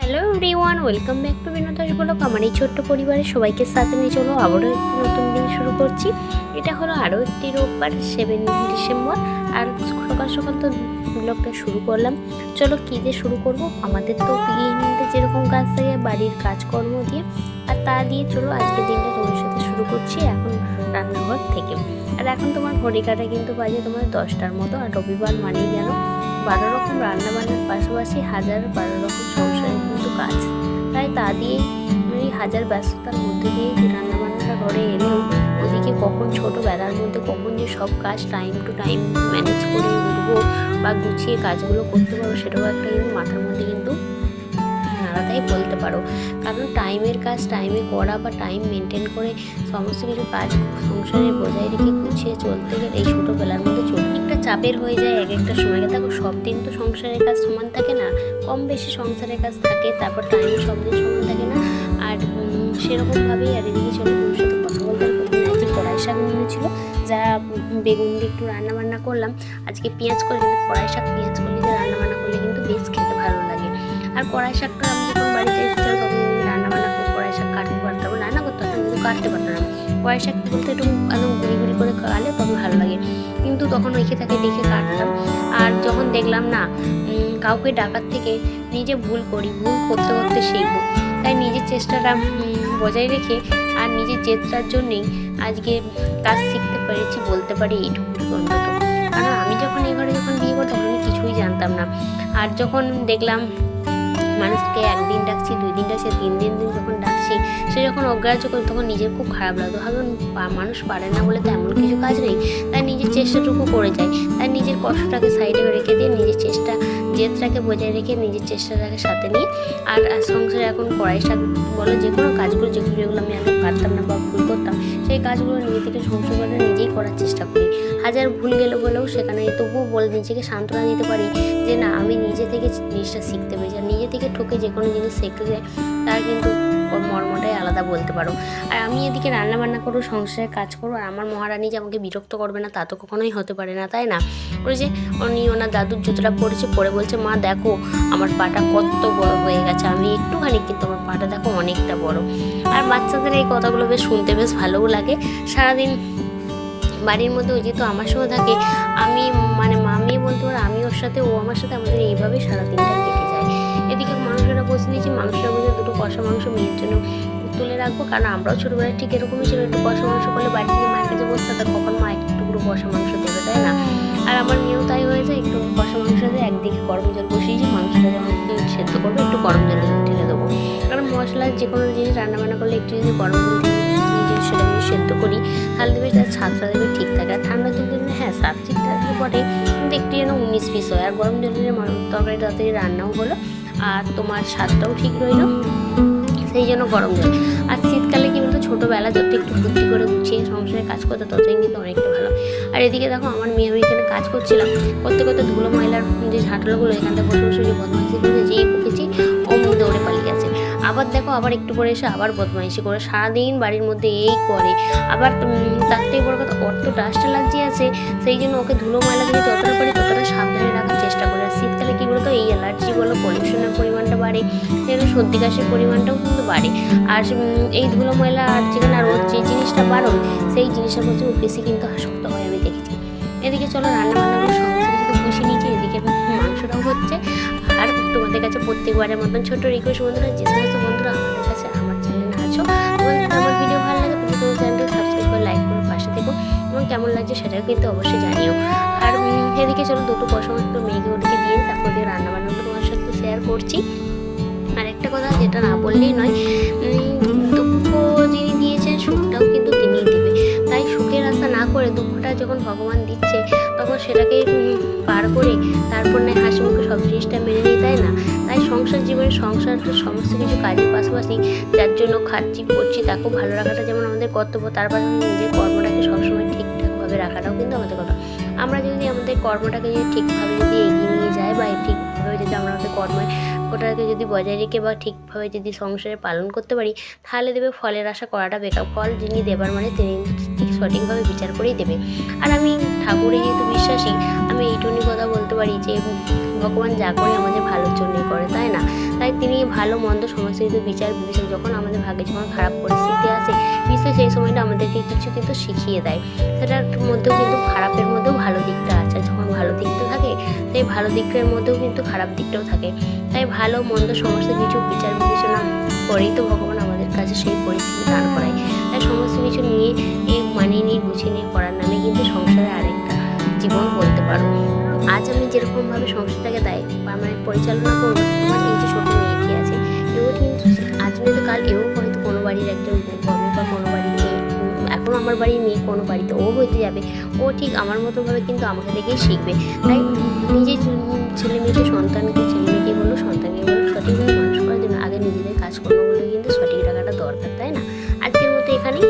Hello everyone, welcome back to Binoda's blog. আমার এই ছোট্ট পরিবারের সবাইকে সাথে নিয়ে চলো আবারও একটি নতুন দিন শুরু করছি। এটা হলো আরও একটি রোববার, 7 ডিসেম্বর। আর সকাল সকাল তো ব্লগটা শুরু করলাম। চলো কী দিয়ে শুরু করব, আমাদের তো গৃহিণীদের যেরকম কাজ থাকে বাড়ির কাজকর্ম দিয়ে, আর তা দিয়ে চলো আজকের দিনটা তোমার সাথে শুরু করছি এখন রান্নাঘর থেকে। আর এখন তোমার ঘড়ি কাটা কিন্তু বাজে তোমার 10টার মতো। আর রবিবার মানেই যেন 12 রকম রান্নাবান্নার পাশাপাশি 1012 রকম সংসারের কিন্তু কাজ। তাই তা দিয়েই ওই হাজার ব্যস্ততার মধ্যে দিয়ে রান্নাবান্নাটা ঘরে এলেও ওদিকে কখন ছোটোবেলার মধ্যে কখন যে সব কাজ টাইম টু টাইম ম্যানেজ করে উঠবো বা গুছিয়ে কাজগুলো করতে পারবো, সেটাও একটা কিন্তু মাথার মধ্যে কিন্তু আলাদাই বলতে পারো। কারণ টাইমের কাজ টাইমে করা বা টাইম মেনটেন করে সমস্ত কিছু কাজ সংসারে বজায় রেখে গুছিয়ে চলতে গেলে এই ছোটোবেলার মধ্যে একটা চাপের হয়ে যায় এক একটা সময়। দেখো সব দিন তো সংসারের কাজ সমান থাকে না, কম বেশি সংসারের কাজ থাকে, তারপর টাইম সব দিন সমান থাকে না। আর সেরকমভাবেই আর এদিকে চলে ওর সাথে কথা বলতে প্রথমে আজকে কড়াই শাক নিয়েছিল, যা বেগুন দিয়ে একটু রান্নাবান্না করলাম। আজকে পেঁয়াজ করে কিন্তু কড়াই শাক পেঁয়াজ করলে যে রান্নাবান্না করলে কিন্তু বেশ খেতে ভালো লাগে। আর কড়াই শাকটা আমি যখন বাড়িতে এসেছিলাম তখন রান্নাবান্না করে কড়াই শাক কাটতে পারতাম, রান্না করতে পারতাম কিন্তু কাটতে পারতাম না। কড়াই শাক বলতে একটু একদম গুঁড়ি গুঁড়ি করে কাটলে তখন ভালো লাগে, কিন্তু তখন ওইকে তাকে দেখে কাটতাম। আর যখন দেখলাম না কাউকে ডাকার থেকে নিজে ভুল করি, ভুল করতে করতে শিখবো, তাই নিজের চেষ্টাটা বজায় রেখে আর নিজের জেদটার জন্যেই আজকে কাজ শিখতে পেরেছি বলতে পারি এইটুকু অন্তত। কারণ আমি যখন এই ঘরে যখন বিয়ে করি তখন আমি কিছুই জানতাম না। আর যখন দেখলাম মানুষকে একদিন ডাকছি, 2 দিন ডাকছি, 3 দিন যখন ডাকছি সে যখন অগ্রাহ্য করে তখন নিজের খুব খারাপ লাগতো। ভাবুন মানুষ পারে না বলে তো এমন কিছু কাজ নেই, তাই নিজের চেষ্টাটুকু করে যায়। তাই নিজের কষ্টটাকে সাইডে রেখে দিয়ে নিজের চেষ্টা জেদটাকে বজায় রেখে নিজের চেষ্টাটাকে সাথে নিয়ে আর সংসারে এখন কড়াই শাক বলো যে কোনো কাজগুলো যেগুলো আমি আগে পারতাম না বা ভুল করতাম, সেই কাজগুলো নিজে থেকে সংসারে নিজেই করার চেষ্টা করি। হাজার ভুল গেল বলেও সেখানে তবুও বলে নিজেকে সান্ত্বনা দিতে পারি যে না, আমি নিজে থেকে জিনিসটা শিখতে পেরেছি। আর নিজে থেকে ঠকে যে কোনো জিনিস শিখতে যায় তার কিন্তু মর্মটাই আলাদা বলতে পারো। আর আমি এদিকে রান্নাবান্না করবো, সংসারের কাজ করবো, আর আমার মহারানী যে আমাকে বিরক্ত করবে না তা তো কখনোই হতে পারে না, তাই না? ওই যে উনি ওনার দাদুর জুতোটা পরেছে, পরে বলছে মা দেখো আমার পাটা কত বড় হয়ে গেছে। আমি একটুখানি, কিন্তু আমার পাটা দেখো অনেকটা বড়। আর বাচ্চাদের এই কথাগুলো বেশ শুনতে বেশ ভালোও লাগে। সারাদিন বাড়ির মধ্যে ওই যেহেতু আমার সঙ্গে থাকে, আমি মামি বলতে পারো, আমি ওর সাথে ও আমার সাথে, আমাদের এইভাবেই সারাদিনটা কেটে যায়। এদিকে মাংসটা বসে নিয়েছি, মাংসটার মধ্যে 2টো কষা মাংস মেয়ের জন্য তুলে রাখবো, কারণ আমরাও ছোটোবেলায় ঠিক এরকমই ছিল, একটু কষা মাংস করলে বাড়ি থেকে মায়ের কাছে বসতে হতো কখন মা একটু টুকরো কষা মাংস দেবে, তাই না? আর আমার মেয়েও তাই হয়েছে, একটু কষা মাংস দিয়ে একদিকে গরম জল বসিয়েছি, মাংসটা যখন সেদ্ধ করবো একটু গরম জল ঢেলে দেবো। কারণ মশলা যে কোনো জিনিস রান্নাবান্না করলে একটু যদি গরম জল দিয়ে সেটা যদি সেদ্ধ করি তাহলে দেবে তার স্বাদটা দেবে ঠিক থাকে। আর ঠান্ডা জল দিলে হ্যাঁ স্বাদ ঠিক থাকে বটে, কিন্তু একটু যেন 19-20 হয়। আর গরম জল দিলে তরকারি তাড়াতাড়ি রান্নাও হলো আর তোমার স্বাদটাও ঠিক রইল, সেই জন্য গরম জল। আর শীতকালে কি বলতো, ছোটোবেলা যত একটু বুদ্ধি করে গুছিয়ে সংসারে কাজ করতে ততই কিন্তু অনেকটা ভালো। আর এদিকে দেখো আমার মেয়ে, আমি এখানে কাজ করছিলাম, করতে করতে ধুলো ময়লার যে ঝাঁটালোগুলো এখানটা বসে বসে যে বদমাইশি করে যেই বকেছি অমনি দৌড়ে পালিয়ে গেছে। আবার দেখো আবার একটু পরে এসে আবার বদমাইশি করে, সারাদিন বাড়ির মধ্যে এই করে। আবার তার থেকে বড় কথা ওর তো ডাস্ট অ্যালার্জি আছে, সেই জন্য ওকে ধুলো ময়লা থেকে যতটা পারি ততটা সাবধানে রাখার চেষ্টা করে। আর শীতকালে কী বলতো, এই অ্যালার্জি বলো পলিউশনের পরিমাণটা বাড়ে, সেখানে সর্দি কাশির পরিমাণটাও কিন্তু বাড়ে। আর এই ধুলো ময়লা আর যেখানে রোদ যে জিনিসটা বারণ, সেই জিনিসের প্রতি বেশি কিন্তু আসক্ত হয় আমি দেখেছি। এদিকে চলো রান্নাবান্নাগুলো সমস্ত কিছু গুছিয়ে নিয়েছি, এদিকে মাংসটাও হচ্ছে। আর তোমাদের কাছে প্রত্যেকবারের মতন ছোট্ট রিকোয়েস্ট বন্ধুরা, যে সমস্ত বন্ধুরা আমাদের কাছে আমার চ্যানেলে আছো, আমার ভিডিও ভালো লাগে তুমি তোমার চ্যানেলটা সাবস্ক্রাইব করে লাইক করে পাশে থেকো, এবং কেমন লাগছে সেটাও কিন্তু অবশ্যই জানিও। আর এদিকে চলো 2টো কষা মাংস মেয়েকে ওদিকে দিয়ে তারপর দিয়ে রান্নাবান্নাগুলো তোমার সাথে শেয়ার করছি। আর একটা কথা যেটা না বললেই নয়, দুঃখ যিনি দিয়েছেন সুখটাও কিন্তু তিনিই দেবে। তাই সুখের আশা না করে দুঃখটা যখন ভগবান দিচ্ছে তখন সেটাকে পার করে তারপর নয় হাসি মুখে সব জিনিসটা মেনে নিই, তাই না? তাই সংসার জীবনে সংসারটা সমস্ত কিছু কাজের পাশাপাশি যার জন্য খাচ্ছি করছি তাকেও ভালো রাখাটা যেমন আমাদের কর্তব্য, তার পাশাপাশি নিজের কর্মটাকে সবসময় ঠিকঠাকভাবে রাখাটাও কিন্তু আমাদের কথা। আমরা যদি আমাদের কর্মটাকে যদি ঠিকভাবে যদি এগিয়ে নিয়ে যাই বা ঠিকভাবে যদি আমরা আমাদের ওটাকে যদি বজায় রেখে বা ঠিকভাবে যদি সংসারে পালন করতে পারি, তাহলে দেবে ফলের আশা করাটা বেকার। ফল যিনি দেবার মানে তিনি ঠিক সঠিকভাবে বিচার করেই দেবে। আর আমি ঠাকুরে যেহেতু বিশ্বাসী, আমি এইটুকুনি কথা বলতে পারি যে ভগবান যা করে আমাদের ভালোর জন্যই করে, তাই না? তাই তিনি ভালো মন্দ সমস্ত কিছু বিচার বিবেচনা, যখন আমাদের ভাগ্যে যখন খারাপ পরিস্থিতি আসে, নিশ্চয়ই সেই সময়টা আমাদেরকে কিছু কিন্তু শিখিয়ে দেয়। সেটার মধ্যেও কিন্তু খারাপের মধ্যেও ভালো দিকটা আছে। যখন ভালো দিকটা থাকে, তাই ভালো দিকটার মধ্যেও কিন্তু খারাপ দিকটাও থাকে। তাই ভালো মন্দ সমস্ত কিছু বিচার বিবেচনা করেই তো ভগবান আমাদের কাছে সেই পরিস্থিতি দাঁড় করায়। তাই সমস্ত কিছু নিয়ে মানিয়ে নিয়ে গুছিয়ে নিয়ে করার নামে কিন্তু সংসারে আরেকটা জীবন বলতে পারো। আজ আমি যেরকমভাবে সংসারটাকে মানে পরিচালনা করবো, আমার এই যে ছোটো মেয়েটি আছে, এও কিন্তু আজ নয়তো কাল এও হয়তো কোনো বাড়ির একজন বউ হবে, বা কোনো বাড়ির মেয়ে, এখন আমার বাড়ির মেয়ে কোনো বাড়িতে ও হইতে যাবে, ও ঠিক আমার মতোভাবে কিন্তু আমাকে দেখেই শিখবে। তাই নিজের ছেলে মেয়েকে বললো, সন্তানকে বললো, সঠিকভাবে মানুষ করার জন্য আগে নিজেদের কাজকর্মগুলো কিন্তু সঠিক রাখাটা দরকার, তাই না? আজকের মতো এখানেই।